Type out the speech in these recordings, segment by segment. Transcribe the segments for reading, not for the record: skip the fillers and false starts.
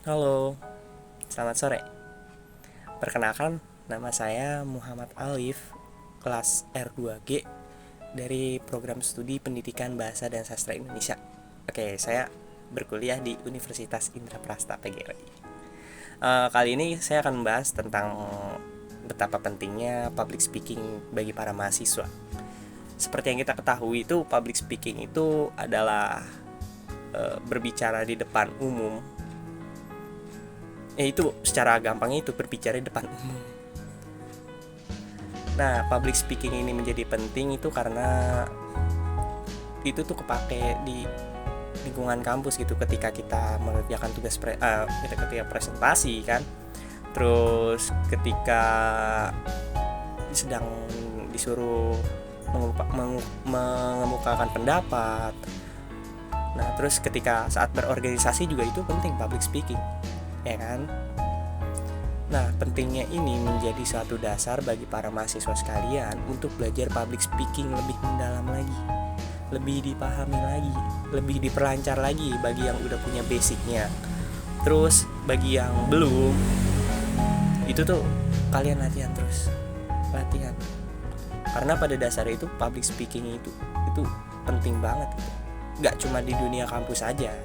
Halo, selamat sore. Perkenalkan, nama saya Muhammad Alif, kelas R2G dari Program Studi Pendidikan Bahasa dan Sastra Indonesia. Oke, saya berkuliah di Universitas Indraprasta PGRI. Kali ini saya akan membahas tentang betapa pentingnya public speaking bagi para mahasiswa. Seperti yang kita ketahui itu, public speaking itu adalah berbicara di depan umum. Itu secara gampangnya itu berbicara di depan umum. Nah, public speaking ini menjadi penting itu karena itu tuh kepake di lingkungan kampus gitu, ketika kita mengerjakan tugas ketika presentasi kan, terus ketika sedang disuruh mengemukakan pendapat. Nah, terus ketika saat berorganisasi juga itu penting public speaking, ya kan? Nah, pentingnya ini menjadi suatu dasar bagi para mahasiswa sekalian untuk belajar public speaking lebih mendalam lagi, lebih dipahami lagi, lebih diperlancar lagi bagi yang udah punya basicnya. Terus bagi yang belum, itu tuh kalian latihan terus, latihan. Karena pada dasarnya itu public speaking itu penting banget gitu. Gak cuma di dunia kampus aja,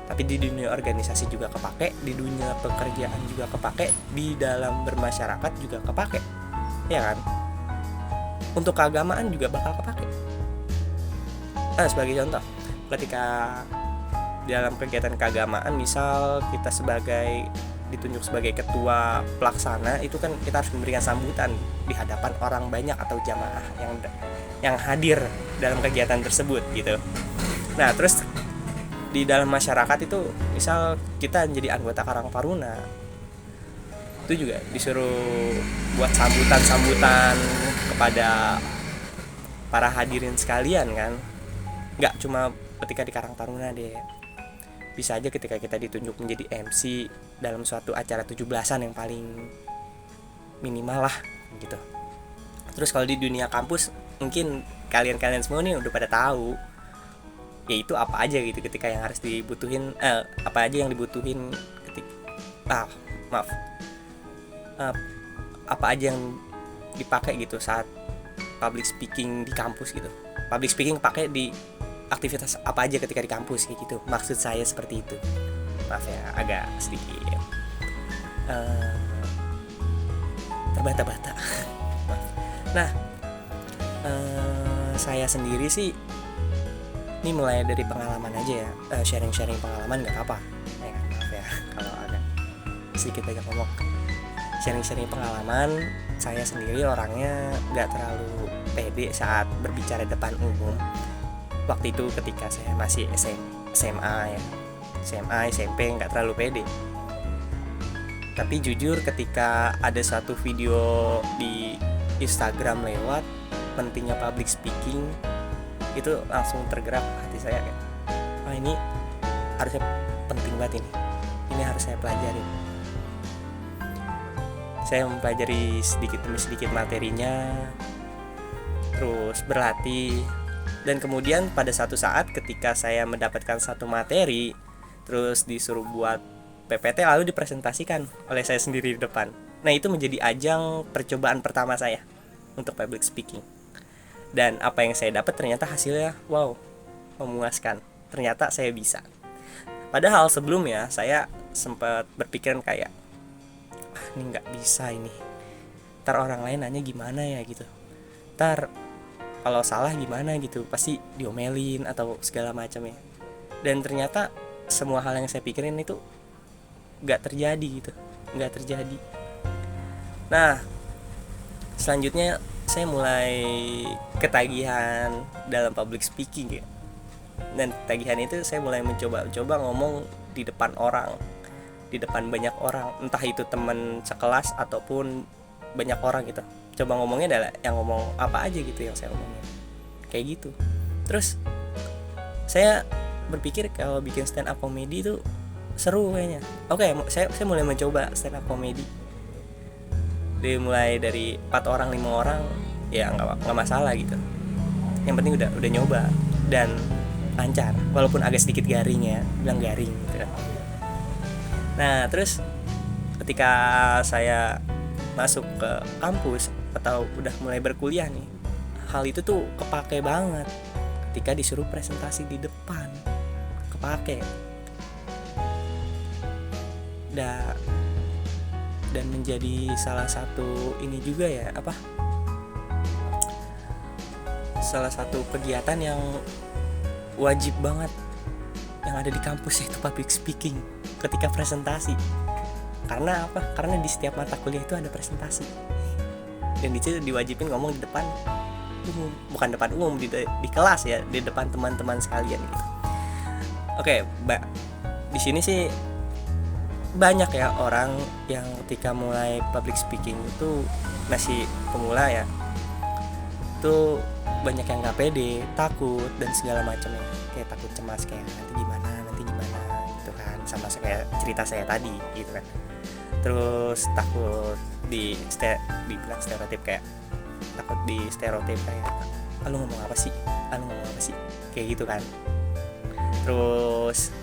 tapi di dunia organisasi juga kepake, di dunia pekerjaan juga kepake, di dalam bermasyarakat juga kepake, ya kan? Untuk keagamaan juga bakal kepake. Nah, sebagai contoh, ketika dalam kegiatan keagamaan, misal kita ditunjuk sebagai ketua pelaksana, itu kan kita harus memberikan sambutan di hadapan orang banyak atau jamaah yang hadir dalam kegiatan tersebut gitu. Nah, terus di dalam masyarakat itu, misal kita jadi anggota Karang Taruna, itu juga disuruh buat sambutan kepada para hadirin sekalian kan. Nggak cuma ketika di Karang Taruna deh, bisa aja ketika kita ditunjuk menjadi MC dalam suatu acara 17-an yang paling minimal lah gitu. Terus kalau di dunia kampus, mungkin kalian semua nih udah pada tahu yaitu apa aja gitu ketika yang harus dibutuhin, apa aja yang dibutuhin ketika apa aja yang dipakai gitu saat public speaking di kampus gitu. Public speaking pakai di aktivitas apa aja ketika di kampus kayak gitu. Maksud saya seperti itu. Maaf ya, agak sedikit terbata-bata. Nah, saya sendiri sih, ini mulai dari pengalaman aja ya, sharing pengalaman nggak apa, ya kan? Maaf ya kalau agak sedikit banyak ngomong. Sharing pengalaman, saya sendiri orangnya nggak terlalu pede saat berbicara depan umum. Waktu itu ketika saya masih SMA, SMP nggak terlalu pede. Tapi jujur ketika ada satu video di Instagram lewat pentingnya public speaking, itu langsung tergerak hati saya kayak, ini harusnya penting banget ini harus saya pelajari. Saya mempelajari sedikit demi sedikit materinya, terus berlatih, dan kemudian pada satu saat ketika saya mendapatkan satu materi, terus disuruh buat PPT lalu dipresentasikan oleh saya sendiri di depan. Nah, itu menjadi ajang percobaan pertama saya untuk public speaking. Dan apa yang saya dapat ternyata hasilnya wow, memuaskan. Ternyata saya bisa. Padahal sebelumnya saya sempat berpikiran kayak, ini nggak bisa ini. Ntar orang lain nanya gimana ya gitu. Ntar kalau salah gimana gitu, pasti diomelin atau segala macam ya. Dan ternyata semua hal yang saya pikirin itu nggak terjadi gitu, nggak terjadi. Nah, selanjutnya saya mulai ketagihan dalam public speaking ya. Dan ketagihan itu saya mulai mencoba ngomong di depan orang, di depan banyak orang, entah itu teman sekelas ataupun banyak orang gitu. Coba ngomongnya adalah yang ngomong apa aja gitu yang saya ngomongin, kayak gitu. Terus saya berpikir kalau bikin stand up comedy itu seru kayaknya. Oke, saya mulai mencoba stand up comedy. Dimulai dari 4 orang 5 orang ya nggak masalah gitu. Yang penting udah nyoba dan lancar, walaupun agak sedikit garing ya, bilang garing gitu kan. Nah terus ketika saya masuk ke kampus atau udah mulai berkuliah nih, hal itu tuh kepake banget ketika disuruh presentasi di depan, kepake. Dan menjadi salah satu ini juga ya, salah satu kegiatan yang wajib banget yang ada di kampus, yaitu public speaking ketika presentasi. Karena apa? Karena di setiap mata kuliah itu ada presentasi, dan di situ diwajibin ngomong di depan umum, bukan depan umum, di kelas ya, di depan teman-teman sekalian gitu. Oke, di sini sih banyak ya orang yang ketika mulai public speaking itu masih pemula ya, itu banyak yang nggak pede, takut dan segala macamnya, kayak takut cemas, kayak nanti gimana gitu kan, sama kayak cerita saya tadi gitu kan. Terus takut dibilang stereotip, kayak takut di stereotip kayak lu ngomong apa sih kayak gitu kan. Terus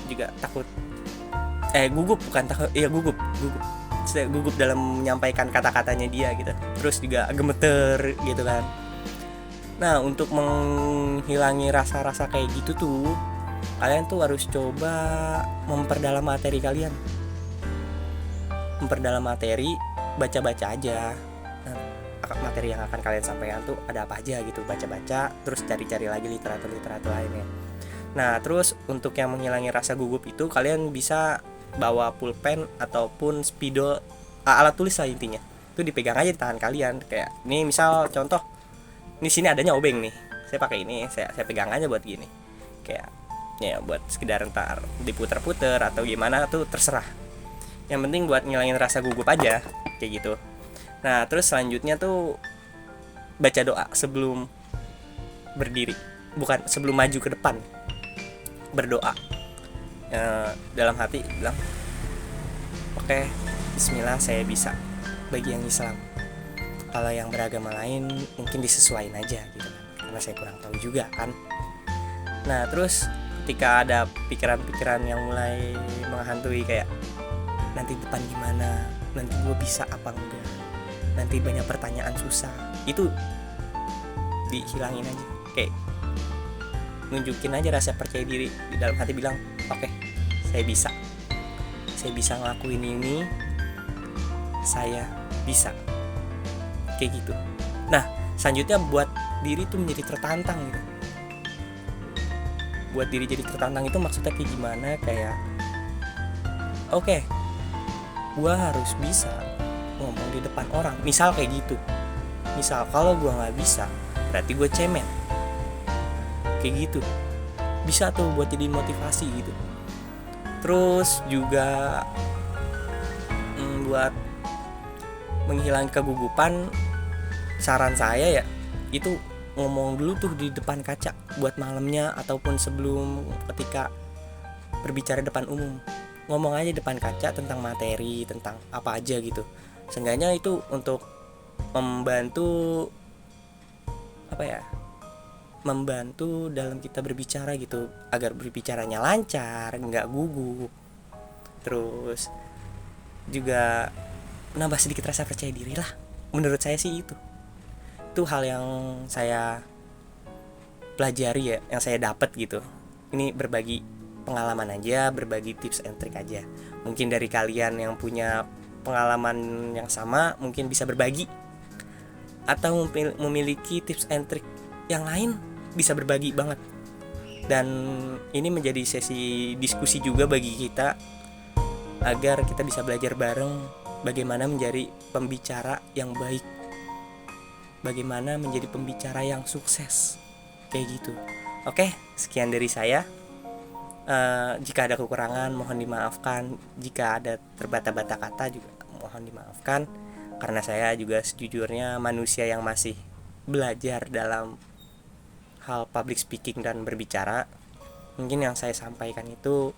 juga takut gugup dalam menyampaikan kata-katanya dia gitu. Terus juga gemeter gitu kan. Nah untuk menghilangi rasa-rasa kayak gitu tuh, kalian tuh harus coba memperdalam materi kalian, baca-baca aja. Nah, materi yang akan kalian sampaikan tuh ada apa aja gitu, baca-baca, terus cari-cari lagi literatur lainnya. Nah terus untuk yang menghilangi rasa gugup itu, kalian bisa bawa pulpen ataupun spidol, alat tulis lah intinya. Itu dipegang aja di tangan kalian, kayak ini misal contoh, ini sini adanya obeng nih, saya pakai ini, saya pegang aja buat gini, kayak ya buat sekedar ntar diputer-puter atau gimana tuh terserah. Yang penting buat ngilangin rasa gugup aja kayak gitu. Nah terus selanjutnya tuh baca doa sebelum berdiri, bukan sebelum maju ke depan. Berdoa dalam hati bilang, oke, bismillah, saya bisa bagi yang Islam. Kalau yang beragama lain mungkin disesuaikan aja gitu kan, karena saya kurang tahu juga kan. Nah terus ketika ada pikiran-pikiran yang mulai menghantui, kayak nanti depan gimana, nanti gue bisa apa enggak, nanti banyak pertanyaan susah, itu dihilangin aja, kayak nunjukin aja rasa percaya diri di dalam hati, bilang oke, saya bisa ngelakuin ini, saya bisa kayak gitu. Nah selanjutnya buat diri tuh menjadi tertantang gitu. Buat diri jadi tertantang itu maksudnya kayak gimana, kayak oke, gue harus bisa ngomong di depan orang, misal kayak gitu. Misal kalau gue nggak bisa, berarti gue cemen, kayak gitu. Bisa tuh buat jadi motivasi gitu. Terus juga buat menghilangkan kegugupan, saran saya ya itu ngomong dulu tuh di depan kaca buat malamnya, ataupun sebelum ketika berbicara depan umum. Ngomong aja depan kaca tentang materi, tentang apa aja gitu. Seenggaknya itu untuk membantu membantu dalam kita berbicara gitu, agar berbicaranya lancar, nggak gugup. Terus juga menambah sedikit rasa percaya diri lah. Menurut saya sih itu hal yang saya pelajari ya, yang saya dapat gitu. Ini berbagi pengalaman aja, berbagi tips and trick aja. Mungkin dari kalian yang punya pengalaman yang sama mungkin bisa berbagi, atau memiliki tips and trick yang lain bisa berbagi banget. Dan ini menjadi sesi diskusi juga bagi kita, agar kita bisa belajar bareng bagaimana menjadi pembicara yang baik, bagaimana menjadi pembicara yang sukses, kayak gitu. Oke, sekian dari saya. Jika ada kekurangan mohon dimaafkan, jika ada terbata-bata kata juga mohon dimaafkan, karena saya juga sejujurnya manusia yang masih belajar dalam hal public speaking dan berbicara. Mungkin yang saya sampaikan itu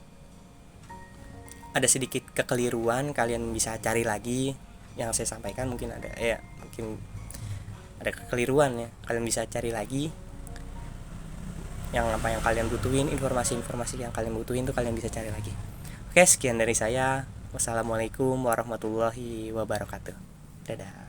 ada sedikit kekeliruan, kalian bisa cari lagi yang saya sampaikan. Mungkin ada kekeliruan ya, kalian bisa cari lagi yang apa yang kalian butuhin, informasi yang kalian butuhin tuh kalian bisa cari lagi. Oke, sekian dari saya. Wassalamualaikum warahmatullahi wabarakatuh. Dadah.